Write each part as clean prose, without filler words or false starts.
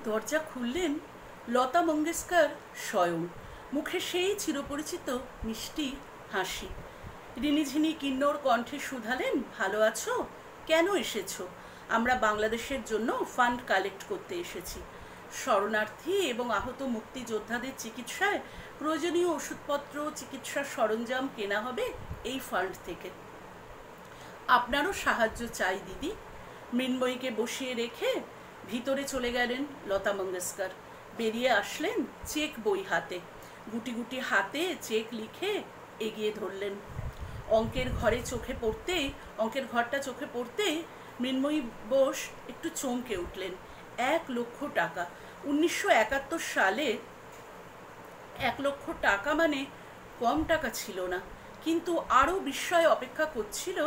দরজা খুললেন লতা মঙ্গেশকর স্বয়ং। মুখে সেই চিরপরিচিত মিষ্টি হাসি। রিনিঝিনি কিন্নর কণ্ঠে শুধালেন, ভালো আছো? কেন এসেছো? আমরা বাংলাদেশের জন্য ফান্ড কালেক্ট করতে এসেছি। শরণার্থী এবং আহত মুক্তিযোদ্ধাদের চিকিৎসায় প্রয়োজনীয় ওষুধপত্র, চিকিৎসার সরঞ্জাম কেনা হবে এই ফান্ড থেকে। আপনারও সাহায্য চাই দিদি। মৃন্ময়ীকে বসিয়ে রেখে ভিতরে চলে গেলেন লতা মঙ্গেশকর। বেরিয়ে আসলেন চেক বই হাতে। গুটি গুটি হাতে চেক লিখে এগিয়ে ধরলেন। অঙ্কের ঘরটা চোখে পড়তেই মৃন্ময়ী বোস একটু চমকে উঠলেন। 1,00,000 টাকা! 1971 সালে 1,00,000 টাকা মানে কম টাকা ছিল না। কিন্তু আরও বিস্ময় অপেক্ষা করছিল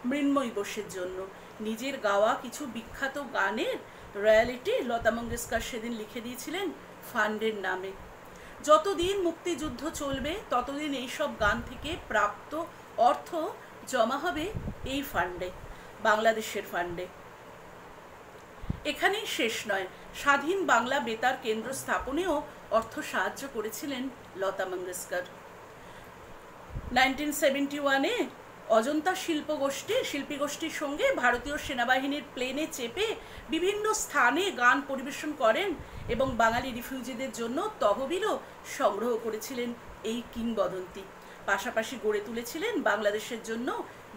মৃন্ময়ী বোসের জন্য। নিজের গাওয়া কিছু বিখ্যাত গানের রয়্যালিটি লতা মঙ্গেশকর সেদিন লিখে দিয়েছিলেন ফান্ডের নামে। যতদিন মুক্তিযুদ্ধ চলবে ততদিন এইসব গান থেকে প্রাপ্ত অর্থ জমা হবে এই ফান্ডে, বাংলাদেশের ফান্ডে। এখানেই শেষ নয়, স্বাধীন বাংলা বেতার কেন্দ্র স্থাপনেও অর্থ সাহায্য করেছিলেন লতা মঙ্গেশকর। 1971-এ অজন্তা শিল্পী গোষ্ঠীর সঙ্গে ভারতীয় সেনাবাহিনীর প্লেনে চেপে বিভিন্ন স্থানে গান পরিবেশন করেন এবং বাঙালি রিফিউজিদের জন্য তহবিলও সংগ্রহ করেছিলেন এই কিংবদন্তি। পাশাপাশি গড়ে তুলেছিলেন বাংলাদেশের জন্য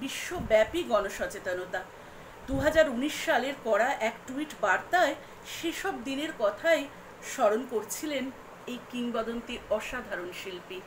বিশ্বব্যাপী গণসচেতনতা। 2019 সালের করা এক টুইট বার্তায় সেসব দিনের কথাই স্মরণ করছিলেন এই কিংবদন্তি অসাধারণ শিল্পী।